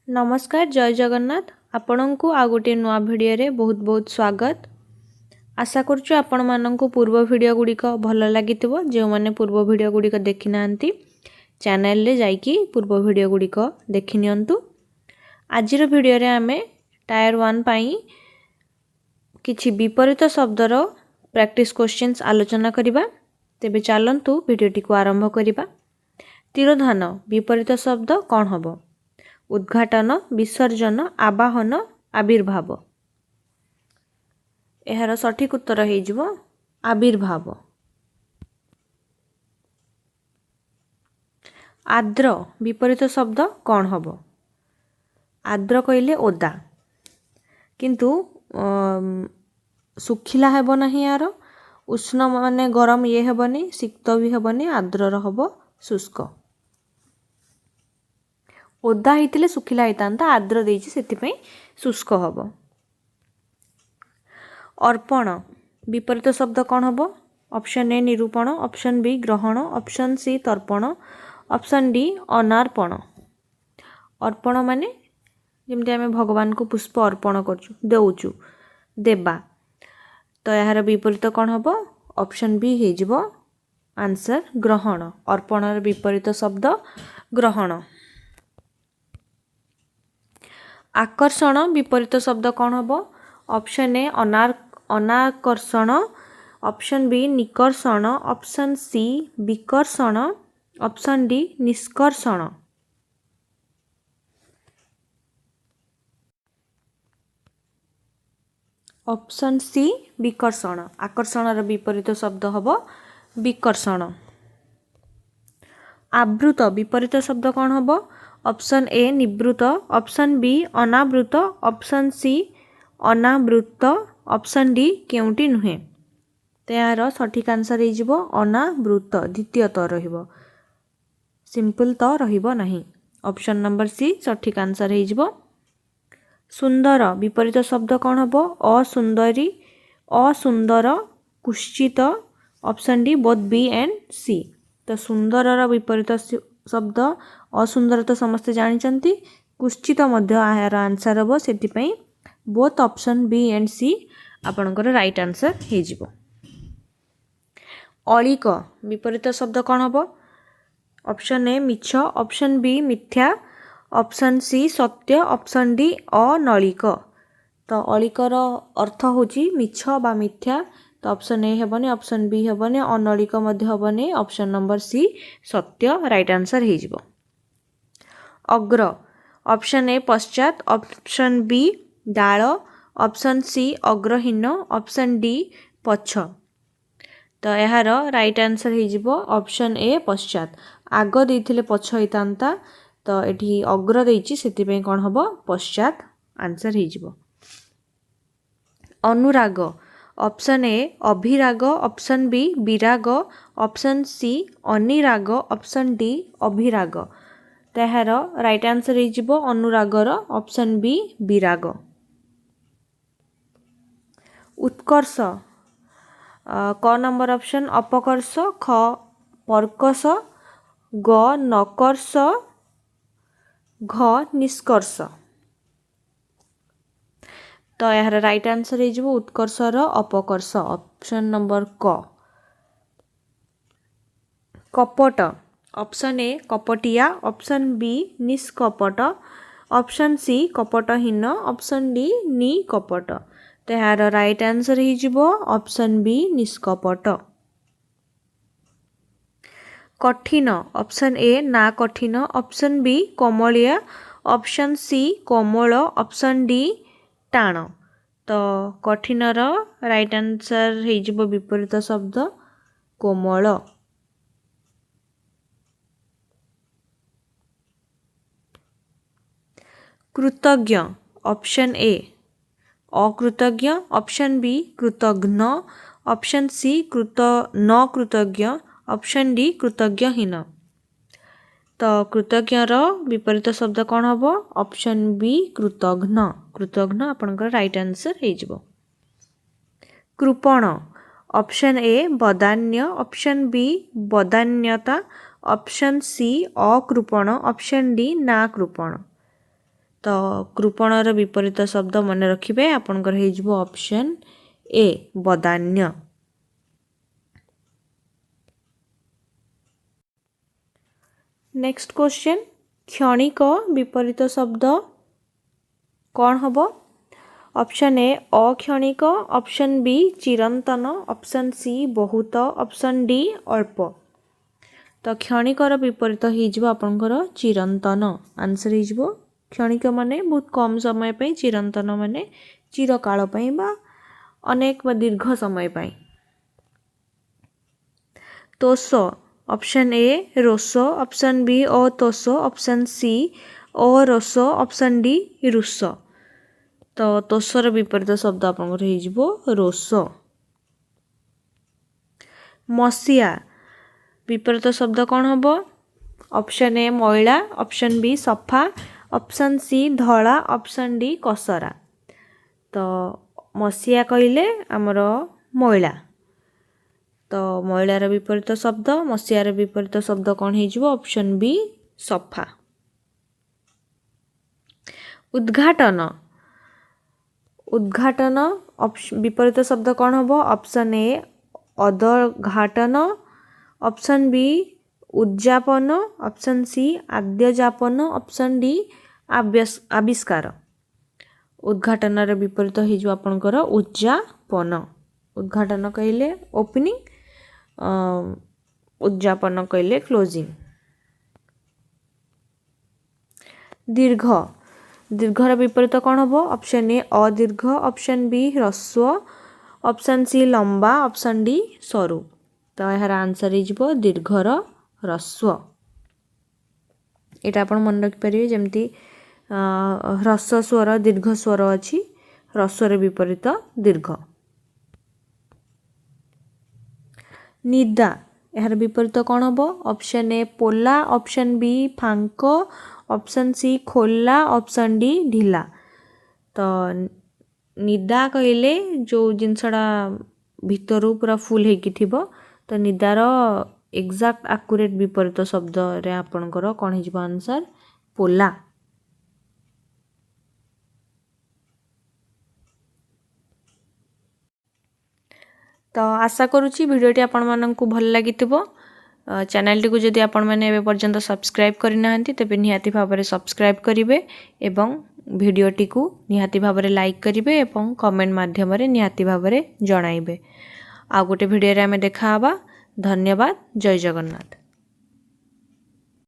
नमस्कार जय जगन्नाथ आपण को आ गोटे नुआ भिडियो रे बहुत बहुत स्वागत। आशा करूँ आपण मानक पूर्व भिडियो गुड़िक भल लगी जो मैंने पूर्व भिडियो गुड़िक देखी ना चैनल रे जाइकी पूर्व भिडियो गुड़िक देखि नियंतु। आजिर भिडियो रे आमे टायर 1 पाई किछि विपरीत शब्दर प्रैक्टिस क्वेश्चंस आलोचना करिबा। तेबे चलंतु भिडियोटी को आरंभ करिबा। तिरोधान विपरीत शब्द कौन हबो? उद्घाटन, विसर्जन, आवाहन, आविर्भाव। एहार सठिक उत्तर हेजिबो आविर्भाव। आर्द्र विपरीत शब्द कौन हबो? आर्द्र कहिले ओदा, किंतु सुखिला हेबो नहीं। यार उष्ण माने गरम ये हेबनी, शीत भी हेबनी, आर्द्र हबो शुष्क। ओदा होइतिले सुखिला होइतांता, आर्द्र देइछि सेतिपई शुष्क हबो। अर्पण विपरीत शब्द कौन हबो? ऑप्शन ए निरूपण, ऑप्शन बी ग्रहण, ऑप्शन सी तर्पण, ऑप्शन डी अनार्पण। अर्पण माने जेमति आमे भगवान को पुष्प अर्पण करछु, देउछु, देबा। तो यार विपरीत कौन हबो? ऑप्शन बी हे जिवो आंसर ग्रहण। अर्पणर विपरीत शब्द ग्रहण। आकर्षण विपरीत शब्द कौन हबो? ऑप्शन ए अनाकर्षण, ऑप्शन बी निकर्षण, ऑप्शन सी विकर्षण, ऑप्शन डी निष्कर्षण। ऑप्शन सी विकर्षण। आकर्षणर विपरीत शब्द हबो विकर्षण। आवृत विपरीत शब्द कौन हबो? ऑप्शन ए निवृत, ऑप्शन बी अनावृत, ऑप्शन सी अनावृत, ऑप्शन डी केउटी नुहे। तो यार सठिक आंसर हे जिवो अनावृत। द्वितीय तो रहिबो, सिंपल तो रहिबो नहीं। ऑप्शन नंबर सी सठिक आंसर हे जिवो। सुंदर विपरीत शब्द कौन हबो? असुंदरी, असुंदर, कुश्चित, option D both B and C. तो सुंदरर विपरीत शब्द असुंदर तो समस्ते जानिचंती, कुश्चित मध्य यार आंसर हबो। सेतिपई बोथ ऑप्शन बी एंड सी आपनकर राइट आंसर हे जिवो। अलिक विपरीत शब्द कौन हबो? ऑप्शन ए मिछ, ऑप्शन बी मिथ्या, ऑप्शन सी सत्य, ऑप्शन डी अनलिक। तो अलिकर अर्थ होची मिछ बा मिथ्या। तो ऑप्शन ए हेबनी, ऑप्शन बी हेबनी, अनलिक मध्य हेबनी, ऑप्शन नंबर सी सत्य राइट आंसर हे जिवो। अग्र ऑप्शन ए पश्चात, ऑप्शन बी डाळ, ऑप्शन सी अग्रहीन, ऑप्शन डी पछ। तो यार राइट आंसर हे जिवो ऑप्शन ए पश्चात। आग देइथिले पछ होइतांता, तो एठी अग्र देइछि सेतिपई कोन हबो पश्चात आंसर हे जिवो। अनुराग ऑप्शन ए अभिराग, ऑप्शन बी विराग, ऑप्शन सी अनिराग, ऑप्शन डी अभिराग। तो यार राइट आंसर हे जिवो अनुरागर ऑप्शन बी विराग। उत्कर्ष क नंबर ऑप्शन अपकर्ष, ख परकर्ष, ग नकर्ष, घ निष्कर्ष। तो यार राइट आंसर हे जिवो उत्कर्षर अपकर्ष, ऑप्शन नंबर क। कपट ऑप्शन ए कपटिया, ऑप्शन बी निष्कपट, ऑप्शन सी कपटहीन, ऑप्शन डी निकपट। तो यार राइट आंसर हे जिवो ऑप्शन बी निष्कपट। कठिन ऑप्शन ए ना कठिन, ऑप्शन बी कोमलिया, ऑप्शन सी कोमल, ऑप्शन डी टाण। तो कठिनर राइट आंसर हे जिवो विपरीत शब्द कोमल। कृतज्ञ ऑप्शन ए अकृतज्ञ, ऑप्शन बी कृतघ्न, ऑप्शन सी न कृतज्ञ, ऑप्शन डी कृतज्ञहीन। तो कृतज्ञर विपरीत शब्द कौन हबो? Option B कृतघ्न। कृतघ्न आपनकर राइट आंसर हे जिवो। कृपण ऑप्शन ए बदान्य, ऑप्शन बी बदान्यता, ऑप्शन सी अकृपण, ऑप्शन डी नाकृपण। तो कृपणर विपरीत शब्द मन रखिए आपनकर हो ऑप्शन ए बदान्य। नेक्स्ट क्वेश्चन क्षणिक विपरीत शब्द कौन हम? ऑप्शन ए अक्षणिक, ऑप्शन बी चिरंतन, ऑप्शन सी बहुत, ऑप्शन डी अल्प। तो क्षणिकर विपरीत हो आपंकर चिरंतन। आंसर हो क्षणिक माने बहुत कम समय पे, चिरंतन माने चिरकाल पे बा अनेक बा दीर्घ समय पे। तोष ऑप्शन ए रोष, ऑप्शन बी अतोष, ऑप्शन सी अरोष, ऑप्शन डी रुष। तो तोषर विपरीत शब्द आपंकर हो रोष। मसीहा विपरीत शब्द कौन हम? ऑप्शन ए मैला, ऑप्शन बी सफा, ऑप्शन सी धला, ऑप्शन डी कसरा। तो मसीहा कहले आमर मैला, तो मैलार विपरीत शब्द मसीहार विपरीत शब्द कौन हो? ऑप्शन बी सफा। उद्घाटन, उद्घाटन विपरीत शब्द कौन हम? ऑप्शन ए अदघाटन, ऑप्शन बी उद्यापन, ऑप्शन सी आद्यजापन, ऑप्शन डी आविष्कार। उद्घाटनर विपरीत हो आपणकर उद्यापन। उद्घाटन कहले ओपनिंग, उद्यापन कहले क्लोजिंग। दीर्घ, दीर्घर विपरीत कौन हम? ऑप्शन ए अदीर्घ, ऑप्शन बी ह्रस्व, ऑप्शन सी लंबा, ऑप्शन डी सरू। तो यार आंसर हो दीर्घर ह्रस्व। यहाँ आप मन रखिपारे जमती ह्रस्व स्वर दीर्घ स्वर अच्छी, ह्रस्वर विपरीत दीर्घ। निदा, यार विपरीत कौन हम? ऑप्शन ए पोला, ऑप्शन बी फांक, ऑप्शन सी खोला, ऑप्शन डी ढिला। तो निदा कहले जो जिनसड़ा भितरू पूरा फुल होगी थिबो, तो निदार एक्जाक्ट आकुरेट विपरीत शब्द रे आपणकर कौन हो आंसर? पोला। तो आशा करुच्ची भिडियोटी आपण माननकु भल लागिथिबो। चैनल टी को जदि आपण माने एबे पर्यंत सब्सक्राइब करना हंती तेबे निहाती भाबरे सब्सक्राइब करिवे एवं भिडियोटी को निहाती भाबरे लाइक करिवे एवं कमेंट माध्यम रे निहाती भाबरे जणाइबे। आ गोटे भिडियो रे हमें देखा हबा। धन्यवाद। जय जगन्नाथ।